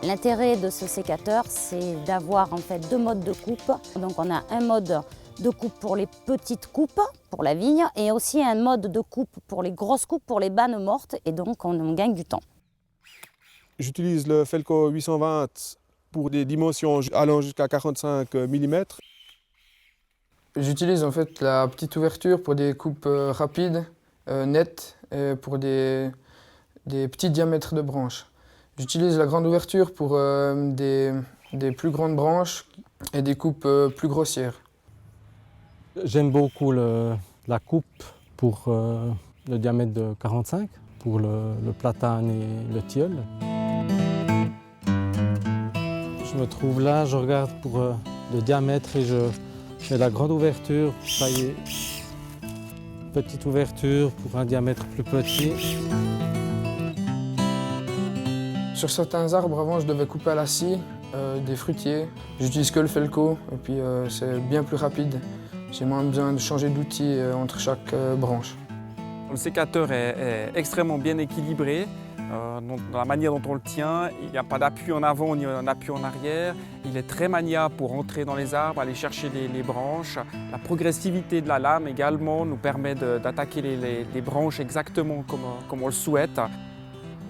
L'intérêt de ce sécateur, c'est d'avoir en fait deux modes de coupe. Donc on a un mode de coupe pour les petites coupes, pour la vigne, et aussi un mode de coupe pour les grosses coupes, pour les bannes mortes, et donc on gagne du temps. J'utilise le Felco 820 pour des dimensions allant jusqu'à 45 mm. J'utilise en fait la petite ouverture pour des coupes rapides, nettes, et pour des petits diamètres de branches. J'utilise la grande ouverture pour des plus grandes branches et des coupes plus grossières. J'aime beaucoup la coupe pour le diamètre de 45, pour le platane et le tilleul. Je me trouve là, je regarde pour le diamètre et je mets la grande ouverture pour tailler. Petite ouverture pour un diamètre plus petit. Sur certains arbres, avant, je devais couper à la scie, des fruitiers. J'utilise que le Felco et puis c'est bien plus rapide. J'ai moins besoin de changer d'outil entre chaque branche. Le sécateur est extrêmement bien équilibré dans la manière dont on le tient. Il n'y a pas d'appui en avant ni d'appui en arrière. Il est très maniable pour entrer dans les arbres, aller chercher les branches. La progressivité de la lame également nous permet d'attaquer les branches exactement comme on le souhaite.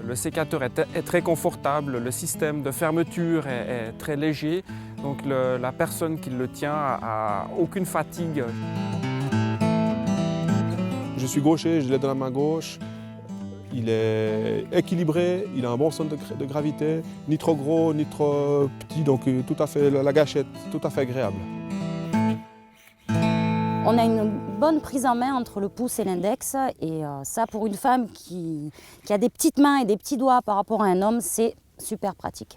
Le sécateur est très confortable, le système de fermeture est très léger, donc la personne qui le tient a aucune fatigue. Je suis gaucher, je l'ai dans la main gauche. Il est équilibré, il a un bon centre de gravité, ni trop gros, ni trop petit, donc tout à fait, la gâchette, tout à fait agréable. On a une bonne prise en main entre le pouce et l'index, et ça pour une femme qui a des petites mains et des petits doigts par rapport à un homme, c'est super pratique.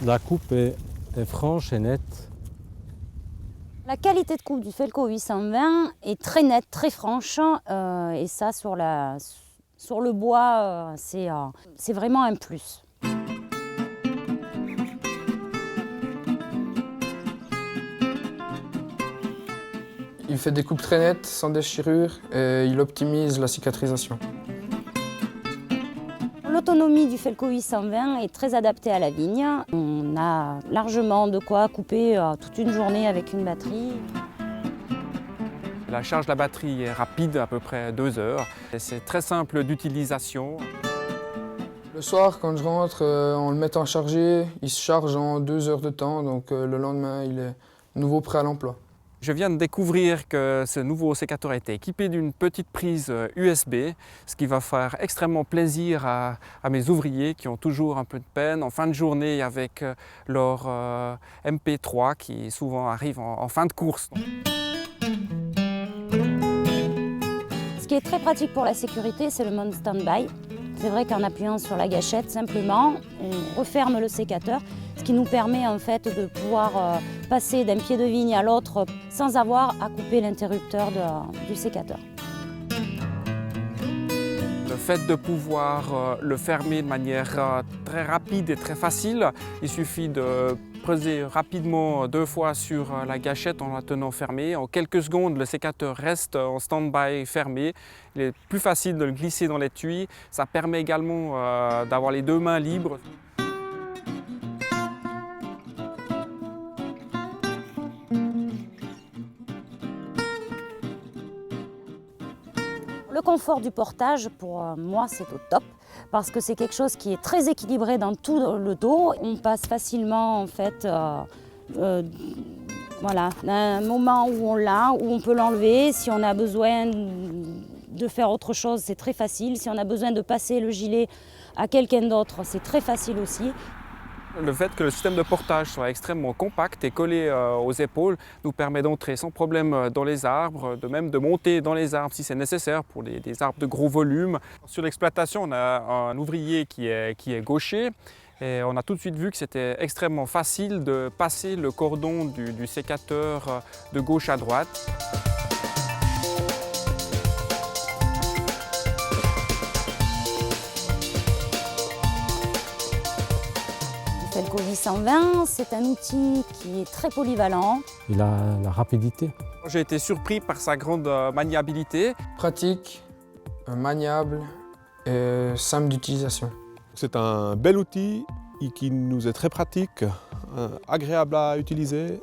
La coupe est franche et nette. La qualité de coupe du Felco 820 est très nette, très franche, et ça sur le bois, c'est vraiment un plus. Il fait des coupes très nettes, sans déchirure, et il optimise la cicatrisation. L'autonomie du Felco 820 est très adaptée à la vigne. On a largement de quoi couper toute une journée avec une batterie. La charge de la batterie est rapide, à peu près 2 heures. C'est très simple d'utilisation. Le soir, quand je rentre, en le mettant chargé, il se charge en 2 heures de temps, donc le lendemain, il est nouveau prêt à l'emploi. Je viens de découvrir que ce nouveau sécateur a été équipé d'une petite prise USB, ce qui va faire extrêmement plaisir à mes ouvriers qui ont toujours un peu de peine en fin de journée avec leur MP3 qui souvent arrive en fin de course. Ce qui est très pratique pour la sécurité, c'est le mode stand-by. C'est vrai qu'en appuyant sur la gâchette, simplement, on referme le sécateur, ce qui nous permet en fait de pouvoir passer d'un pied de vigne à l'autre sans avoir à couper l'interrupteur du sécateur. Le fait de pouvoir le fermer de manière très rapide et très facile, il suffit de peser rapidement 2 fois sur la gâchette en la tenant fermée. En quelques secondes, le sécateur reste en stand-by fermé. Il est plus facile de le glisser dans l'étui. Ça permet également d'avoir les 2 mains libres. Le confort du portage, pour moi, c'est au top, parce que c'est quelque chose qui est très équilibré dans tout le dos. On passe facilement, en fait, voilà, d'un moment où on l'a, où on peut l'enlever. Si on a besoin de faire autre chose, c'est très facile. Si on a besoin de passer le gilet à quelqu'un d'autre, c'est très facile aussi. Le fait que le système de portage soit extrêmement compact et collé aux épaules nous permet d'entrer sans problème dans les arbres, de même de monter dans les arbres si c'est nécessaire pour des arbres de gros volume. Sur l'exploitation, on a un ouvrier qui est gaucher et on a tout de suite vu que c'était extrêmement facile de passer le cordon du sécateur de gauche à droite. Il Felco 820, c'est un outil qui est très polyvalent. Il a la rapidité. J'ai été surpris par sa grande maniabilité. Pratique, maniable et simple d'utilisation. C'est un bel outil qui nous est très pratique, agréable à utiliser